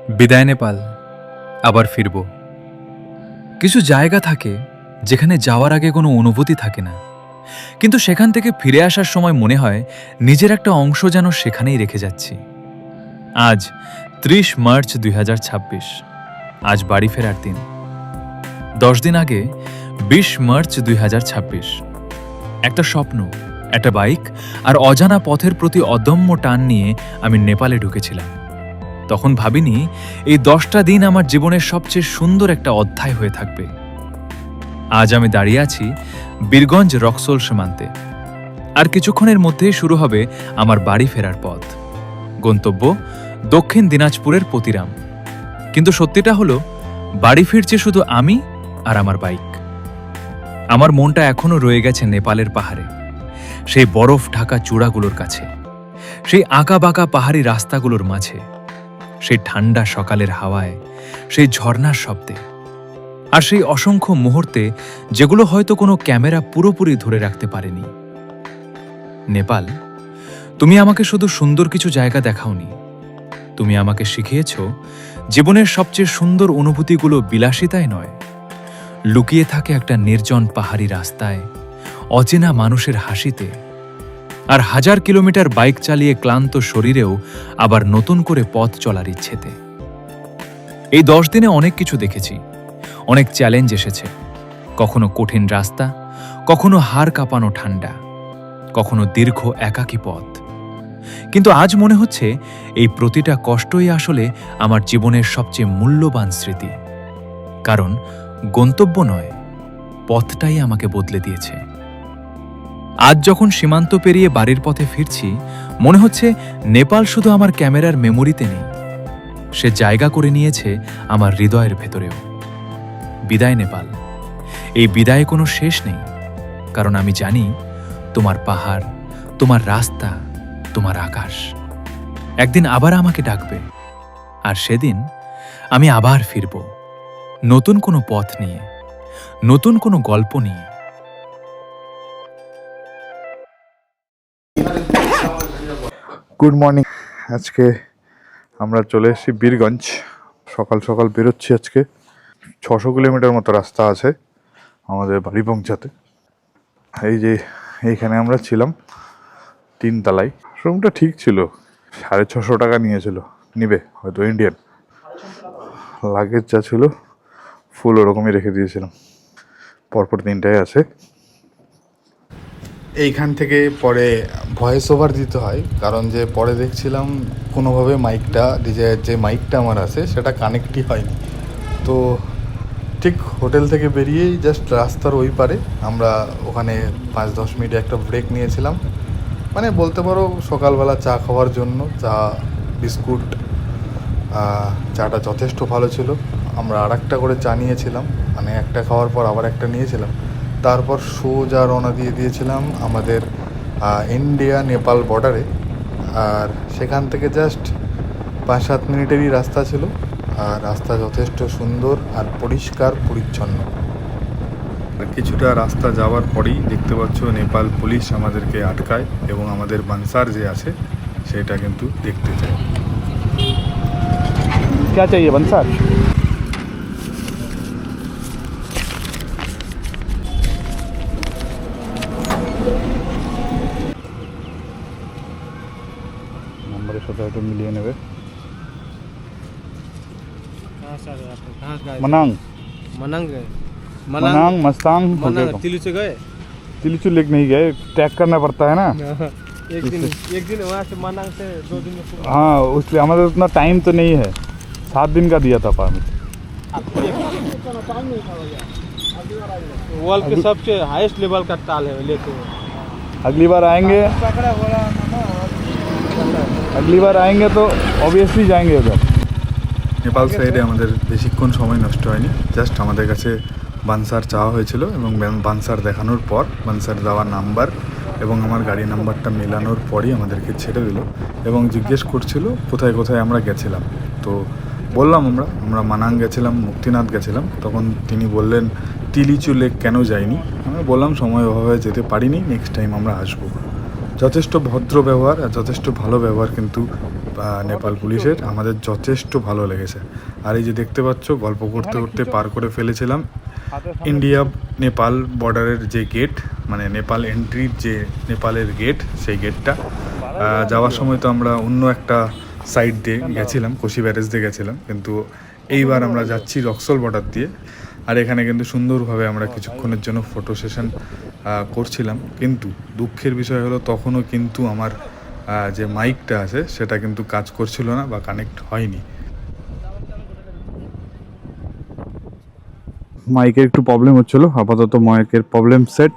বিদায় নেপাল। আবার ফিরব। কিছু জায়গা থাকে যেখানে যাওয়ার আগে কোনো অনুভূতি থাকে না, কিন্তু সেখান থেকে ফিরে আসার সময় মনে হয় নিজের একটা অংশ যেন সেখানেই রেখে যাচ্ছি। আজ ৩০ মার্চ ২০২৬। আজ বাড়ি ফেরার দিন। ১০ দিন আগে ২০ মার্চ ২০২৬ একটা স্বপ্ন, একটা বাইক আর অজানা পথের প্রতি অদম্য টান নিয়ে আমি নেপালে ঢুকেছিলাম। তখন ভাবিনি এই ১০টা দিন আমার জীবনের সবচেয়ে সুন্দর একটা অধ্যায় হয়ে থাকবে। আজ আমি দাঁড়িয়ে আছি বীরগঞ্জ রক্সোল সীমান্তে। আর কিছুক্ষণের মধ্যেই শুরু হবে আমার বাড়ি ফেরার পথ। গন্তব্য দক্ষিণ দিনাজপুরের পতিরাম। কিন্তু সত্যিটা হলো, বাড়ি ফিরছে শুধু আমি আর আমার বাইক। আমার মনটা এখনো রয়ে গেছে নেপালের পাহাড়ে, সেই বরফ ঢাকা চূড়াগুলোর কাছে, সেই আঁকা বাঁকা পাহাড়ি রাস্তাগুলোর মাঝে, সেই ঠান্ডা সকালের হাওয়ায়, সেই ঝর্ণার শব্দে, আর সেই অসংখ্য মুহূর্তে যেগুলো হয়তো কোনো ক্যামেরা পুরোপুরি ধরে রাখতে পারেনি। নেপাল, তুমি আমাকে শুধু সুন্দর কিছু জায়গা দেখাওনি, তুমি আমাকে শিখিয়েছ জীবনের সবচেয়ে সুন্দর অনুভূতিগুলো বিলাসিতায় নয়, লুকিয়ে থাকে একটা নির্জন পাহাড়ি রাস্তায়, অচেনা মানুষের হাসিতে, আর ১০০০ কিলোমিটার বাইক চালিয়ে ক্লান্ত শরীরেও আবার নতুন করে পথ চলার ইচ্ছেতে। এই ১০ দিনে অনেক কিছু দেখেছি, অনেক চ্যালেঞ্জ এসেছে। কখনো কঠিন রাস্তা, কখনো হাড় কাঁপানো ঠান্ডা, কখনো দীর্ঘ একাকী পথ। কিন্তু আজ মনে হচ্ছে এই প্রতিটা কষ্টই আসলে আমার জীবনের সবচেয়ে মূল্যবান স্মৃতি। কারণ গন্তব্য নয়, পথটাই আমাকে বদলে দিয়েছে। আজ যখন সীমান্ত পেরিয়ে বাড়ির পথে ফিরছি, মনে হচ্ছে নেপাল শুধু আমার ক্যামেরার মেমোরিতে নেই, সে জায়গা করে নিয়েছে আমার হৃদয়ের ভেতরেও। বিদায় নেপাল, এই বিদায়ে কোনো শেষ নেই, কারণ আমি জানি তোমার পাহাড়, তোমার রাস্তা, তোমার আকাশ একদিন আবার আমাকে ডাকবে। আর সেদিন আমি আবার ফিরব, নতুন কোনো পথ নিয়ে, নতুন কোনো গল্প নিয়ে। Good morning. আজকে আমরা চলে এসেছি বীরগঞ্জ। সকাল সকাল বেরোচ্ছি। আজকে ৬০০ কিলোমিটার মতো রাস্তা আছে আমাদের বাড়ি পৌঁছাতে। এই যে এইখানে আমরা ছিলাম ৩ তলায়। রুমটা ঠিক ছিল, ৬৫০ টাকা নিয়েছিল, নিবে হয়তো ইন্ডিয়ান। লাগেজ যা ছিল ফুল ওরকমই রেখে দিয়েছিলাম। পরপর ৩টায় আছে। এইখান থেকে পরে ভয়েস ওভার দিতে হয়, কারণ যে পরে দেখছিলাম কোনোভাবে মাইকটা, ডিজের যে মাইকটা আমার আছে সেটা কানেক্টই হয়নি। তো ঠিক হোটেল থেকে বেরিয়েই জাস্ট রাস্তার ওই পারে আমরা ওখানে ৫-১০ মিনিট একটা ব্রেক নিয়েছিলাম। মানে বলতে পারো সকালবেলা চা খাওয়ার জন্য। চা, বিস্কুট, চাটা যথেষ্ট ভালো ছিল। আমরা আরেকটা করে চা নিয়েছিলাম, মানে একটা খাওয়ার পর আবার একটা নিয়েছিলাম। তারপর সোজা রওনা দিয়ে দিয়েছিলাম আমাদের ইন্ডিয়া নেপাল বর্ডারে। আর সেখান থেকে জাস্ট ৫-৭ মিনিটেরই রাস্তা ছিল। আর রাস্তা যথেষ্ট সুন্দর আর পরিষ্কার পরিচ্ছন্ন। আর কিছুটা রাস্তা যাওয়ার পরেই দেখতে পাচ্ছ নেপাল পুলিশ আমাদেরকে আটকায় এবং আমাদের বানসার যে আছে সেটা কিন্তু দেখতে চায়। क्या चाहिए बंसार? নম্বরের সাথে একটু মিলিয়ে নেবে। मनांग मनांग गए मनांग मस्तांग मनांग तिलू से गए। तिलचू लेक नहीं गए, टैग करना पड़ता है ना। एक दिन वहाँ से मनांग से 2 दिन में हाँ, इसलिए हमारे उतना टाइम तो नहीं है। 7 दिन का दिया था परमिट। वर्ल्ड के सबसे हाईएस्ट लेवल का ताल है लेते हैं। अगली बार आएंगे तो ऑब्वियसली जाएंगे उधर। নেপাল সাইডে আমাদের বেশিক্ষণ সময় নষ্ট হয়নি। জাস্ট আমাদের কাছে বানসার চাওয়া হয়েছিল এবং বানসার দেখানোর পর বানসার দেওয়া নাম্বার এবং আমার গাড়ি নাম্বারটা মেলানোর পরই আমাদেরকে ছেড়ে দিল এবং জিজ্ঞেস করছিল কোথায় কোথায় আমরা গেছিলাম। তো বললাম আমরা মানাং গেছিলাম, মুক্তিনাথ গেছিলাম। তখন তিনি বললেন তিলিচু লেক কেন যাইনি। আমরা বললাম সময় অভাবে যেতে পারিনি, নেক্সট টাইম আমরা আসবো। যথেষ্ট ভদ্র ব্যবহার আর যথেষ্ট ভালো ব্যবহার কিন্তু নেপাল পুলিশের, আমাদের যথেষ্ট ভালো লেগেছে। আর এই যে দেখতে পাচ্ছ, গল্প করতে করতে পার করে ফেলেছিলাম ইন্ডিয়া নেপাল বর্ডারের যে গেট, মানে নেপাল এন্ট্রির যে নেপালের গেট, সেই গেটটা। যাওয়ার সময় তো আমরা অন্য একটা সাইড দিয়ে গেছিলাম, কোশি ব্যারেজ দিয়ে গেছিলাম, কিন্তু এইবার আমরা যাচ্ছি রক্সল বর্ডার দিয়ে। আর এখানে কিন্তু সুন্দরভাবে আমরা কিছুক্ষণের জন্য ফটো সেশন করছিলাম, কিন্তু দুঃখের বিষয় হলো তখনও কিন্তু আমার যে মাইকটা আছে সেটা কিন্তু কাজ করছিল না বা কানেক্ট হয়নি। মাইকের একটু প্রবলেম হচ্ছিলো, আপাতত মাইকের প্রবলেম সেট।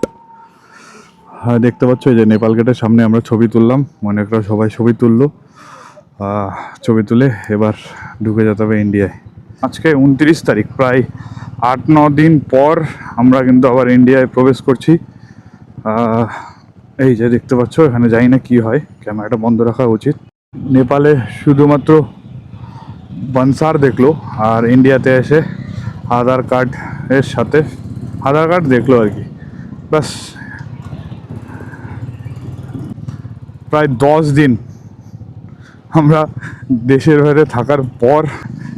দেখতে পাচ্ছ এই যে নেপাল গেটের সামনে আমরা ছবি তুললাম, অনেকটা সবাই ছবি তুললো। ছবি তুলে এবার ঢুকে যেতে হবে ইন্ডিয়ায়। আজকে 29 তারিখ, প্রায় 8-9 দিন পর আমরা কিন্তু আবার ইন্ডিয়ায় প্রবেশ করছি। এই যে দেখতে পাচ্ছ, এখানে জানি না কি হয়, ক্যামেরাটা বন্ধ রাখা উচিত। নেপালে শুধুমাত্র বনসার দেখলো, আর ইন্ডিয়াতে এসে আধার কার্ড এর সাথে আধার কার্ড দেখলো আর কি, ব্যাস। প্রায় 10 দিন আমরা দেশের বাইরে থাকার পর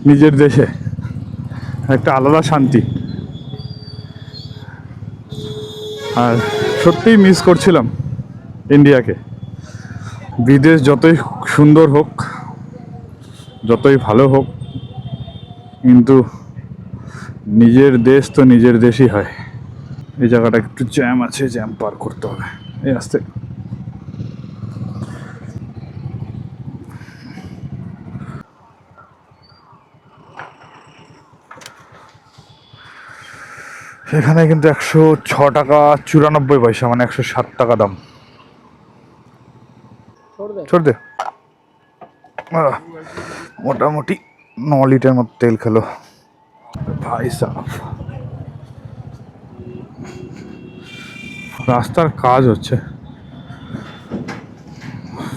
নিজের দেশে একটা আলাদা শান্তি। আর সত্যিই মিস করছিলাম ইন্ডিয়াকে। বিদেশ যতই সুন্দর হোক, যতই ভালো হোক, কিন্তু নিজের দেশ তো নিজের দেশই হয়। এই জায়গাটা একটু জ্যাম আছে, জ্যাম পার করতে হবে এই আস্তে। এখানে কিন্তু 106 টাকা 94 পয়সা, মানে 107 টাকা দাম। ছোড় দে। মোটামুটি 9 লিটার মতো তেল খেলো ভাই সাহেব। রাস্তার কাজ হচ্ছে,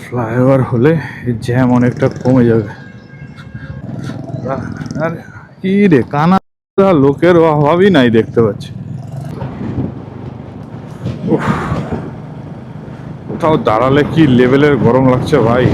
ফ্লাইওভার হলে এই জ্যাম অনেকটা কমে যাবে। আর কি রে, কানা লোকের অভাবই নাই দেখতে পাচ্ছি। কোথাও দাঁড়ালে কি লেভেলের গরম লাগছে ভাই।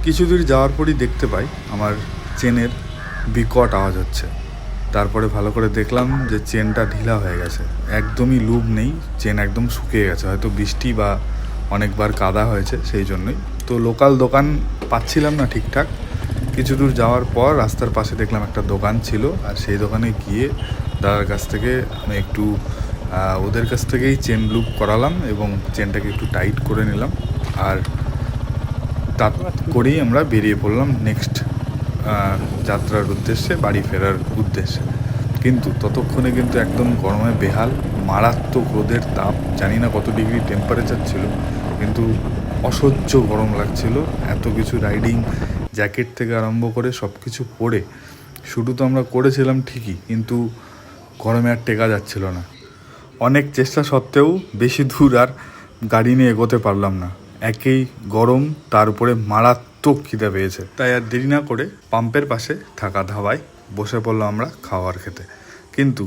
কিছু দূর যাওয়ার পরই দেখতে পাই আমার চেনের বিকট আওয়াজ হচ্ছে। তারপরে ভালো করে দেখলাম যে চেনটা ঢিলা হয়ে গেছে, একদমই লুব নেই, চেন একদম শুকিয়ে গেছে, হয়তো বৃষ্টি বা অনেকবার কাদা হয়েছে সেই জন্যই। তো লোকাল দোকান পাচ্ছিলাম না ঠিকঠাক। কিছু দূর যাওয়ার পর রাস্তার পাশে দেখলাম একটা দোকান ছিল, আর সেই দোকানে গিয়ে দাদার কাছ থেকে আমি একটু ওদের কাছ থেকেই চেন লুপ করালাম এবং চেনটাকে একটু টাইট করে নিলাম। আর তা করেই আমরা বেরিয়ে পড়লাম নেক্সট যাত্রার উদ্দেশ্যে, বাড়ি ফেরার উদ্দেশ্যে। কিন্তু ততক্ষণে কিন্তু একদম গরমে বেহাল, মারাত্মক রোদের তাপ, জানি না কত ডিগ্রি টেম্পারেচার ছিল, কিন্তু অসহ্য গরম লাগছিল। এত কিছু রাইডিং জ্যাকেট থেকে আরম্ভ করে সব কিছু পরে শুরু তো আমরা করেছিলাম ঠিকই, কিন্তু গরমে আর টেকা যাচ্ছিল না। অনেক চেষ্টা সত্ত্বেও বেশি দূর আর গাড়ি নিয়ে এগোতে পারলাম না। একেই গরম, তার উপরে মারাত্মক খিদে পেয়েছে, তাই আর দেরি না করে পাম্পের পাশে থাকা ধাবায় বসে পড়লাম আমরা খাবার খেতে। কিন্তু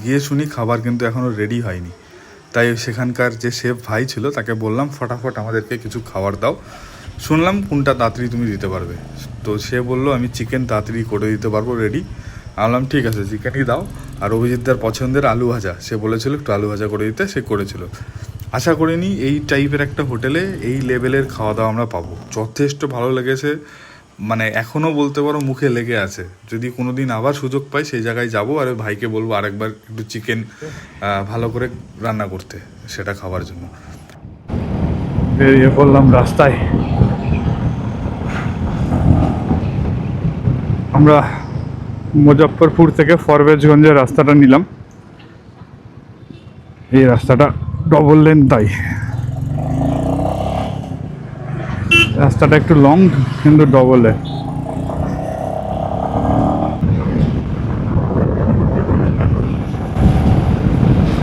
গিয়ে শুনি খাবার কিন্তু এখনও রেডি হয়নি। তাই সেখানকার যে শেফ ভাই ছিল তাকে বললাম ফটাফট আমাদেরকে কিছু খাবার দাও, শুনলাম কোনটা তাড়াতাড়ি তুমি দিতে পারবে। তো সে বললো আমি চিকেন তাড়াতাড়ি করে দিতে পারবো রেডি। বললাম ঠিক আছে চিকেনই দাও। আর অভিজিৎদার পছন্দের আলু ভাজা, সে বলেছিল একটু আলু ভাজা করে দিতে, সে করেছিল। আশা করিনি এই টাইপের একটা হোটেলে এই লেভেলের খাওয়া দাওয়া আমরা পাবো। যথেষ্ট ভালো লেগেছে, মানে এখনও বলতে পারো মুখে লেগে আছে। যদি কোনো দিন আবার সুযোগ পাই সেই জায়গায় যাবো, আর ভাইকে বলবো আরেকবার একটু চিকেন ভালো করে রান্না করতে, সেটা খাওয়ার জন্য। বেরিয়ে পড়লাম রাস্তায়। আমরা মুজফ্ফরপুর থেকে ফরবেজগঞ্জের রাস্তাটা নিলাম। এই রাস্তাটা ডবল লেন, তাই রাস্তাটা একটু লং কিন্তু ডবল লেন।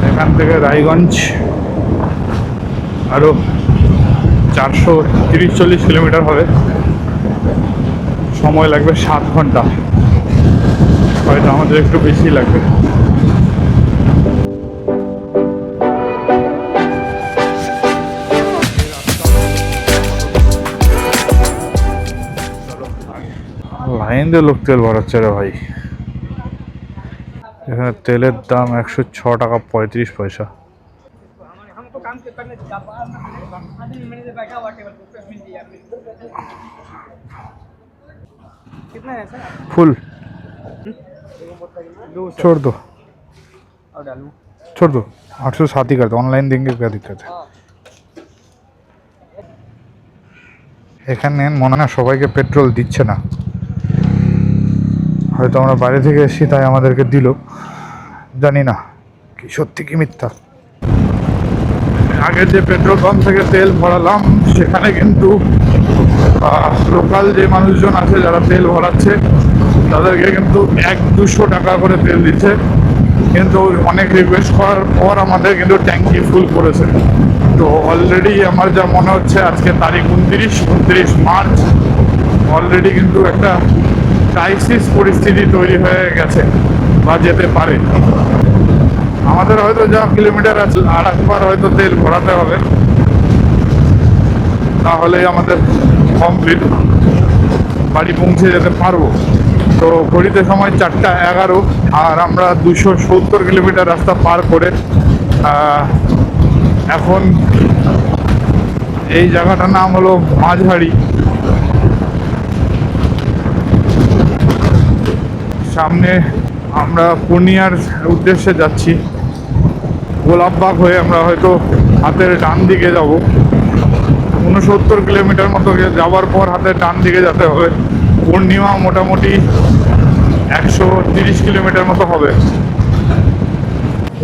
এখান থেকে রায়গঞ্জ আরও 430-40 কিলোমিটার হবে, সময় লাগবে 7 ঘন্টা, হয়তো আমাদের একটু বেশি লাগবে। লাইন দিয়ে লোক তেল ভরাচ্ছে রে ভাই। এখানে তেলের দাম 106 টাকা 35 পয়সা। हमको काम करने आधे मिनट से बैठा हुआ टेबल पे मिल दिया कितना है सर फुल छोड़ दो, और डालूं छोड़ दो, 807 ही कर दो, ऑनलाइन देंगे, क्या दिक्कत है। এখানে মনে হয় সবাইকে পেট্রোল দিচ্ছে না, হয়তো আমরা বাইরে থেকে এসেছি তাই আমাদেরকে দিল, জানি না কি সত্যি কি মিথ্যা। আগে যে পেট্রোল পাম্প থেকে তেল ভরালাম সেখানে কিন্তু লোকাল যে মানুষজন আছে যারা তেল ভরাচ্ছে তাদেরকে কিন্তু 100-200 টাকা করে তেল দিচ্ছে, কিন্তু অনেক রিকোয়েস্ট করার পর আমাদের কিন্তু ট্যাঙ্কি ফুল করেছে। তো অলরেডি আমার যা মনে হচ্ছে আজকে তারিখ 29 মার্চ, অলরেডি কিন্তু একটা ক্রাইসিস পরিস্থিতি তৈরি হয়ে গেছে বা যেতে পারে। আমাদের হয়তো যা কিলোমিটার আছে আর একবার হয়তো তেল ভরাতে হবে, তাহলেই আমাদের কমপ্লিট, বাড়ি পৌঁছে যেতে পারবো। তো ঘড়িতে সময় 4:11 আর আমরা 270 কিলোমিটার রাস্তা পার করে এখন এই জায়গাটার নাম হলো মাঝহাড়ি। সামনে আমরা পূর্ণিয়ার উদ্দেশ্যে যাচ্ছি, গোলাপবাগ হয়ে আমরা হয়তো হাতের ডান দিকে যাব, 69 কিলোমিটার মতো যাওয়ার পর হাতের ডান দিকে যেতে হবে। পূর্ণিমা মোটামুটি 130 কিলোমিটার মতো হবে।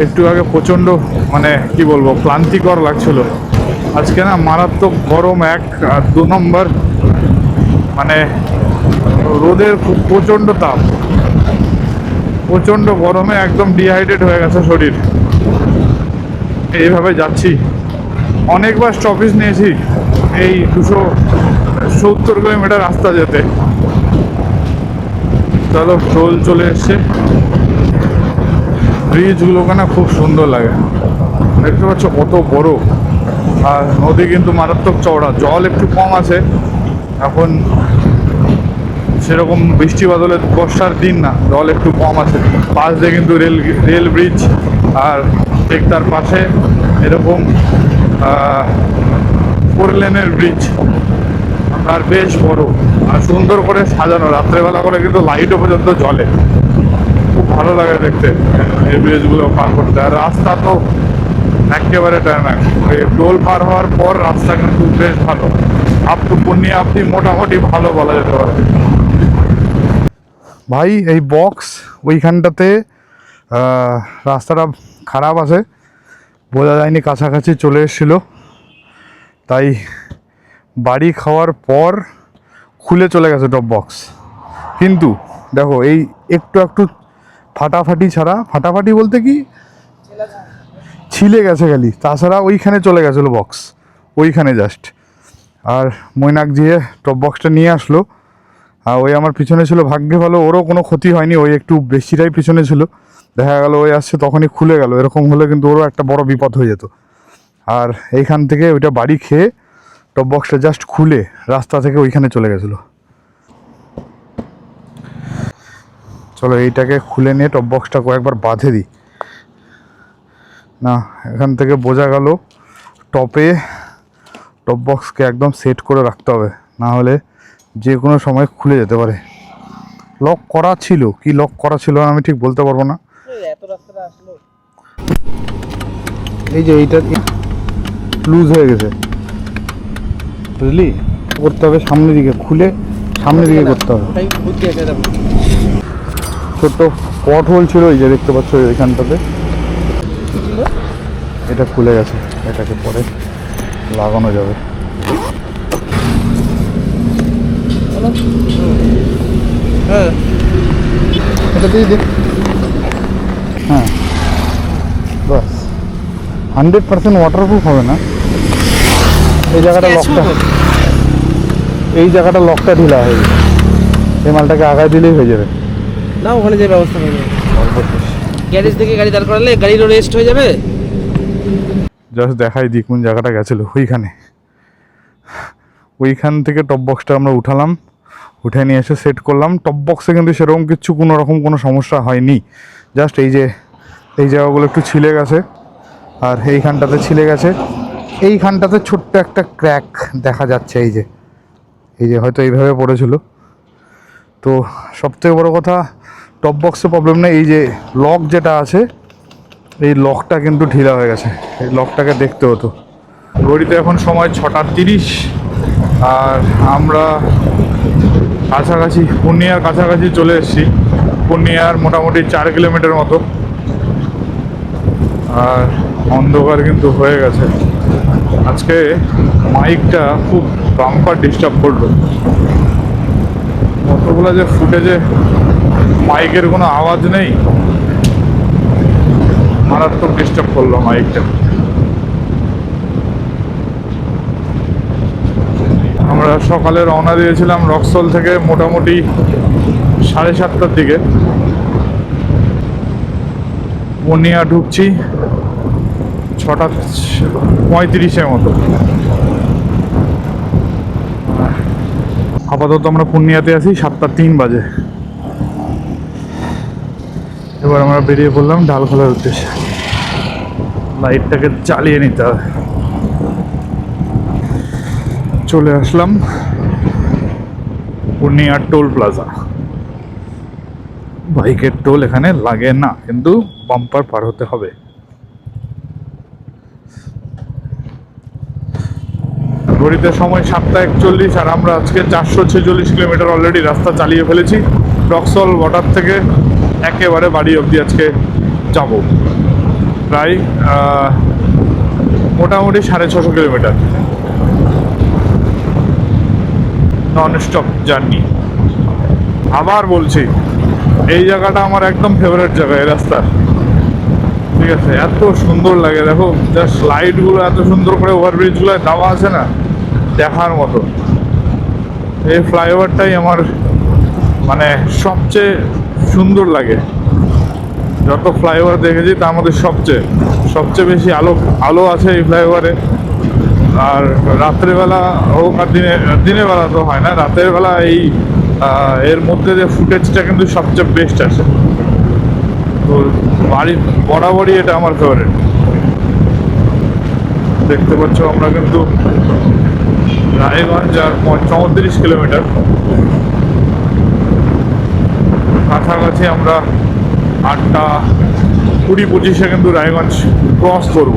একটু আগে প্রচণ্ড মানে কি বলবো ক্লান্তিকর লাগছিল, আজকে না মারাত্মক গরম 1, আর 2 নম্বর মানে রোদের খুব প্রচণ্ড তাপ, প্রচণ্ড গরমে একদম ডিহাইড্রেট হয়ে গেছে শরীর। এইভাবে যাচ্ছি, অনেকবার স্টপেজ নিয়েছি এই 270 কিলোমিটার রাস্তা যেতে। চলো টোল চলে এসছে, ব্রিজগুলোকে না খুব সুন্দর লাগে, দেখতে পাচ্ছ কত বড়, আর নদী কিন্তু মারাত্মক চওড়া, জল একটু কম আছে এখন, সেরকম বৃষ্টি বাদলের বর্ষার দিন না, জল একটু কম আছে। পাশ দিয়ে কিন্তু রেল ব্রিজ, আর ঠিক তার পাশে এরকম 4 লেনের ব্রিজ, আর বেশ বড় আর সুন্দর করে সাজানো, রাত্রেবেলা করে কিন্তু লাইটও পর্যন্ত জ্বলে, খুব ভালো লাগে দেখতে এই ব্রিজগুলো পার করতে। আর রাস্তা তো একেবারে টার্নাক, ওই টোল পার হওয়ার পর রাস্তা কিন্তু বেশ ভালো, আপ টু পূর্ণিয়া আপনি মোটামুটি ভালো বলা যেতে পারে। ভাই এই বক্স ওইখানটাতে রাস্তাটা খারাপ আছে, বোঝা যায়নি, কাছাকাছি চলে এসেছিলো, তাই বাড়ি খাওয়ার পর খুলে চলে গেছে টপ বক্স। কিন্তু দেখো এই একটু একটু ফাটাফাটি ছাড়া, ফাটাফাটি বলতে কি ছিলে গেছে খালি, তাছাড়া ওইখানে চলে গেছিলো বক্স, ওইখানে জাস্ট। আর মৈনাক দিয়ে টপ বক্সটা নিয়ে আসলো, আর ওই আমার পিছনে ছিল, ভাগ্যে ভালো ওরও কোনো ক্ষতি হয়নি, ওই একটু বেশিটাই পিছনে ছিল, দেখা গেল ওই আসছে তখনই খুলে গেল, এরকম হলে কিন্তু ওরও একটা বড় বিপদ হয়ে যেত। আর এইখান থেকে ওইটা বাড়ি খেয়ে টপ বক্সটা জাস্ট খুলে রাস্তা থেকে ওইখানে চলে গেছিলো। চলো এইটাকে খুলে নিয়ে টপ বক্সটা কয়েকবার বাঁধে দিই, না এখান থেকে বোঝা গেল টপে টপ বক্সকে একদম সেট করে রাখতে হবে, না হলে যে কোনো সময় খুলে যেতে পারে। লক করা ছিল, কি লক করা ছিল আমি ঠিক বলতে পারবো না। এই যে এইটা লুজ হয়ে গেছে, বুঝলি, করতে হবে সামনের দিকে, খুলে সামনের দিকে করতে হবে। ছোট্ট পট হোল ছিল এই যে দেখতে পাচ্ছ এখানটাতে, এটা খুলে গেছে, এটাকে পরে লাগানো যাবে। হ্যাঁ এটা দিয়ে দে, হ্যাঁ বাস 100% ওয়াটারপ্রুফ হবে না, এই জায়গাটা লকটা, এই জায়গাটা লকটা ঢিলা হয়ে যাবে, এই মালটাকে আগায় দিলেই হয়ে যাবে। না ওখানে যে ব্যবস্থা করে গ্যারেজ থেকে গাড়ি দাঁড় করালে গাড়িরও রেস্ট হয়ে যাবে। জাস্ট দেখাই দিই কোন জায়গাটা গেছিল, ওইখানে, ওইখান থেকে টপ বক্সটা আমরা উঠালাম, উঠে নিয়ে এসে সেট করলাম। টপ বক্সে কিন্তু সেরকম কিছু কোনো রকম কোনো সমস্যা হয়নি, জাস্ট এই যে এই জায়গাগুলো একটু ছিলে গেছে, আর এইখানটাতে ছিলে গেছে, এইখানটাতে ছোট্ট একটা ক্র্যাক দেখা যাচ্ছে, এই যে হয়তো এইভাবে পড়েছিল। তো সবথেকে বড় কথা, টপ বক্সে প্রবলেম নেই, এই যে লক যেটা আছে এই লকটা কিন্তু ঢিলা হয়ে গেছে, এই লকটাকে দেখতে হতো। ঘড়িতে এখন সময় 6:30, আর আমরা কাছাকাছি পূর্ণিয়ার কাছাকাছি চলে এসেছি। পূর্ণিয়ার মোটামুটি 4 কিলোমিটার মতো, আর অন্ধকার কিন্তু হয়ে গেছে। আজকে মাইকটা খুব বাম্পার ডিস্টার্ব করলো, কতগুলো যে ফুটেজে মাইকের কোনো আওয়াজ নেই, মারাত্মক ডিস্টার্ব করলো মাইকটা। আমরা সকালে রওনা দিয়েছিলাম রক্সল থেকে মোটামুটি 7:30টার দিকে, পূর্ণিয়া ঢুকছি 6:35 মতো। আপাতত আমরা পূর্ণিয়াতে আছি, 7:03 বাজে। এবার আমরা বেরিয়ে পড়লাম ডালখোলার উদ্দেশ্যে। লাইটটাকে চালিয়ে নিতে হবে। চলে আসলাম পূর্ণিয়ার টোল প্লাজা। বাইকের টোল এখানে লাগে না, কিন্তু বাম্পার পার হতে হবে। ঘড়িতে সময় 7:41, আর আমরা আজকে 446 কিলোমিটার অলরেডি রাস্তা চালিয়ে ফেলেছি। রক্সল বর্ডার থেকে একেবারে বাড়ি অবধি আজকে যাব, প্রায় মোটামুটি 650 কিলোমিটার নন স্টপ জার্নি। আবার বলছি, এই জায়গাটা আমার একদম ফেভারিট জায়গা, এই রাস্তা, ঠিক আছে? এত সুন্দর লাগে, দেখো জাস্ট লাইটগুলো এত সুন্দর করে ওভারব্রিজগুলো দেওয়া আছে না, দেখার মতো। এই ফ্লাইওভারটাই আমার মানে সবচেয়ে সুন্দর লাগে, যত ফ্লাইওভার দেখেছি তার মধ্যে সবচেয়ে বেশি আলো আছে এই ফ্লাইওভারে। আর রাত্রেবেলা হোক আর দিনের বেলা তো হয় না, রাতের বেলা এই এর মধ্যে যে ফুটেজটা কিন্তু সবচেয়ে বেস্ট আসে। তো বরাবরই এটা আমার ফেভারিট। দেখতে পাচ্ছ আমরা কিন্তু রায়গঞ্জ আর 34 কিলোমিটার কাছাকাছি, আমরা 8:20-25 কিন্তু রায়গঞ্জ ক্রস করব।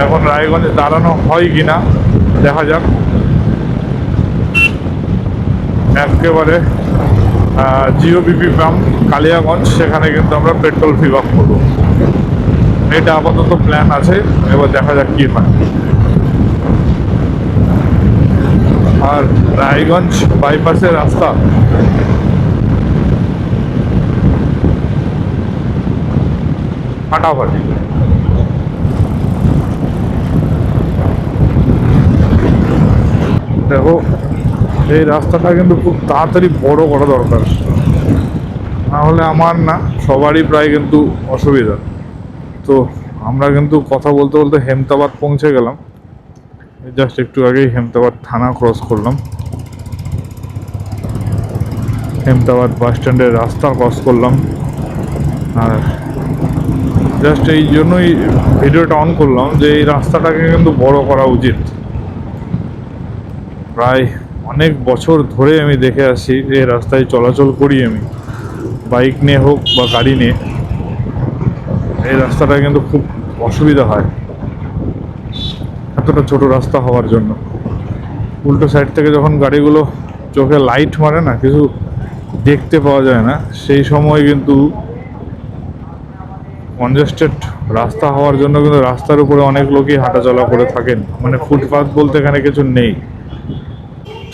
এখন রায়গঞ্জে দাঁড়ানো হয় কি না দেখা যাক। একেবারে জিওবিপি পাম্প কালিয়াগঞ্জ, সেখানে কিন্তু আমরা পেট্রোল ফিল আপ করবো, এটা আপাতত প্ল্যান আছে। এবার দেখা যাক কি হয়। আর রায়গঞ্জ বাইপাসের রাস্তা ফাটাফাটি। দেখো এই রাস্তাটা কিন্তু খুব তাড়াতাড়ি বড় করা দরকার, না হলে আমার না সবারই প্রায় কিন্তু অসুবিধা। তো আমরা কিন্তু কথা বলতে বলতে হেমতাবাদ পৌঁছে গেলাম, জাস্ট একটু আগেই হেমতাবাদ থানা ক্রস করলাম, হেমতাবাদ বাস স্ট্যান্ডের রাস্তা ক্রস করলাম। আর জাস্ট এই জন্যই ভিডিওটা অন করলাম যে এই রাস্তাটাকে কিন্তু বড় করা উচিত। প্রায় অনেক বছর ধরে আমি দেখে আসছি, এই রাস্তায় চলাচল করি আমি, বাইক নিয়ে হোক বা গাড়ি নিয়ে। এই রাস্তাটা কিন্তু খুব অসুবিধা হয় এতটা ছোট রাস্তা হওয়ার জন্য। উল্টো সাইড থেকে যখন গাড়িগুলো চোখে লাইট মারে না, কিছু দেখতে পাওয়া যায় না, সেই সময় কিন্তু কনজেস্টেড রাস্তা হওয়ার জন্য কিন্তু রাস্তার উপরে অনেক লোকই হাঁটাচলা করে থাকেন, মানে ফুটপাথ বলতে এখানে কিছু নেই,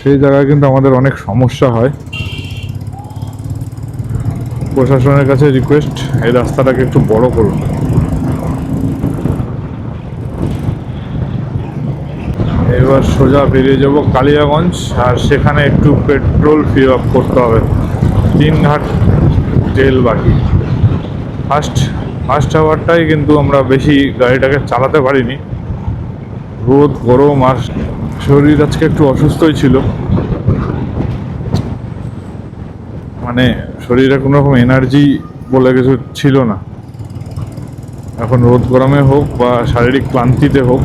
সেই জায়গায় কিন্তু আমাদের অনেক সমস্যা হয়। প্রশাসনের কাছে রিকোয়েস্ট, এই রাস্তাটাকে একটু বড় করুন। এবার সোজা বেরিয়ে যাব কালিয়াগঞ্জ, আর সেখানে একটু পেট্রোল ফিল আপ করতে হবে। 3 ঘাট তেল বাকি। ফার্স্ট আওয়ারটাই কিন্তু আমরা বেশি গাড়িটাকে চালাতে পারিনি, রোদ গরম আর শরীর আজকে একটু অসুস্থই ছিল, মানে শরীরে কোনো রকম এনার্জি বলে কিছু ছিল না। এখন রোদ গরমে হোক বা শারীরিক ক্লান্তিতে হোক,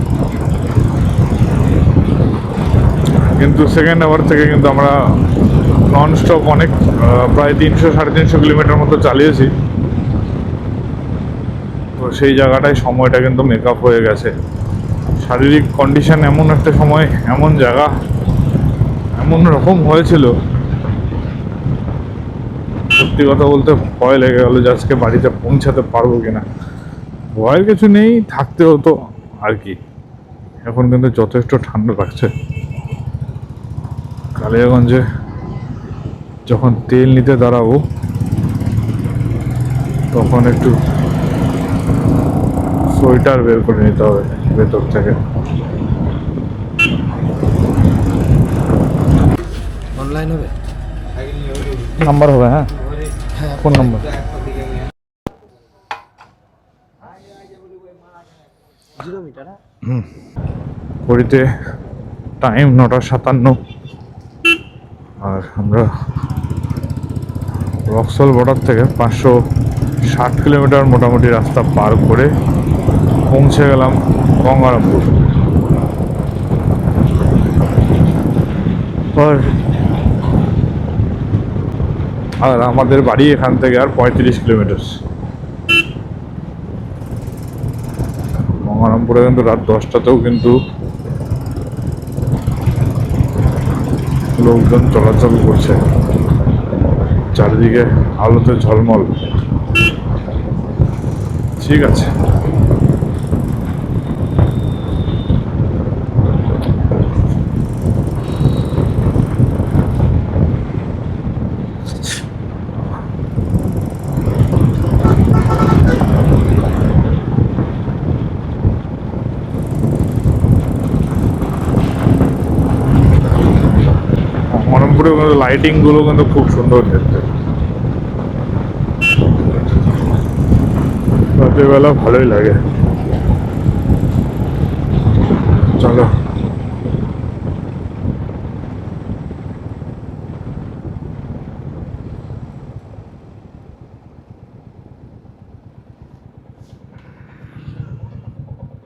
কিন্তু সেকেন্ড আওয়ার থেকে কিন্তু আমরা ননস্টপ অনেক প্রায় 300-350 কিলোমিটার মতো চালিয়েছি। তো সেই জায়গাটায় সময়টা কিন্তু মেকআপ হয়ে গেছে। শারীরিক কন্ডিশন এমন একটা সময়, এমন জায়গা, এমন রকম হয়েছিল, সত্যি কথা বলতে ভয় লেগে গেলো যে আজকে বাড়িতে পৌঁছাতে পারবো কিনা। ভয়ের কিছু নেই, থাকতে হতো আর কি। এখন কিন্তু যথেষ্ট ঠান্ডা লাগছে। কালিয়াগঞ্জে যখন তেল নিতে দাঁড়াবো তখন একটু সোয়েটার বের করে নিতে হবে ভেতর থেকে। অনলাইন হবে? নাম্বার হবে? হ্যাঁ, কোন নাম্বার? ঘড়িতে টাইম 9:57, আর আমরা রক্সল বর্ডার থেকে 560 কিলোমিটার মোটামুটি রাস্তা পার করে পৌঁছে গেলাম গঙ্গারামপুর। আর আমাদের বাড়ি এখান থেকে আর 35 কিলোমিটার। গঙ্গারামপুরে কিন্তু রাত 10টাতেও কিন্তু লোকজন চলাচল করছে, চারিদিকে আলোতে ঝলমল। ঠিক আছে, মরমপুরে কিন্তু লাইটিং গুলো কিন্তু খুব সুন্দর দেখতে, রাতের বেলা ভালোই লাগে। চলো